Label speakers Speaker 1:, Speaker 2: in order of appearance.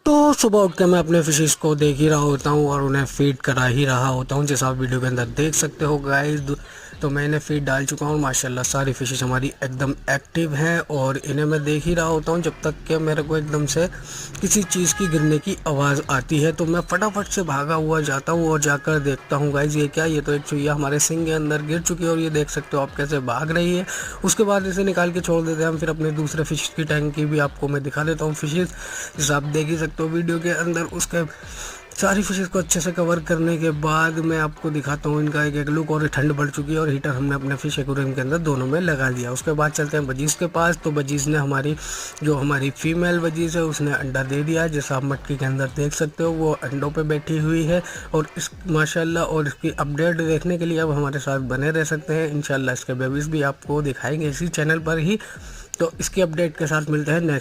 Speaker 1: तो सुबह उठ के मैं अपने फिशेस को देख ही रहा होता हूँ और उन्हें फीड करा ही रहा होता हूँ, जैसा आप वीडियो के अंदर देख सकते हो गाइस। तो मैं इन्हें फीड डाल चुका हूँ। माशाल्लाह सारी फिशेस हमारी एकदम एक्टिव हैं और इन्हें मैं देख ही रहा होता हूँ जब तक कि मेरे को एकदम से किसी चीज़ की गिरने की आवाज़ आती है। तो मैं फटाफट से भागा हुआ जाता हूँ और जाकर देखता हूँ गाइस ये क्या, ये तो एक चुहिया हमारे सिंग के अंदर गिर चुकी है और ये देख सकते हो आप कैसे भाग रही है। उसके बाद इसे निकाल के छोड़ देते हैं हम। फिर अपने दूसरे फिश की टैंक की भी आपको मैं दिखा देता हूँ फिशेस, जैसे आप देख ही सकते हो वीडियो के अंदर। उसके सारी फिशेस को अच्छे से कवर करने के बाद मैं आपको दिखाता हूँ इनका एक एक लुक। और ठंड बढ़ चुकी है और हीटर हमने अपने फिश एक्वेरियम के अंदर दोनों में लगा दिया। उसके बाद चलते हैं बजीज़ के पास। तो बजीज़ ने हमारी फीमेल बजीज़ है उसने अंडा दे दिया है, जैसा आप मटकी के अंदर देख सकते हो वो अंडों पे बैठी हुई है। और इस माशाल्लाह और इसकी अपडेट देखने के लिए अब हमारे साथ बने रह सकते हैं। इंशाल्लाह इसके बेबीज़ भी आपको दिखाएंगे इसी चैनल पर ही। तो इसकी अपडेट के साथ मिलते हैं नेक्स्ट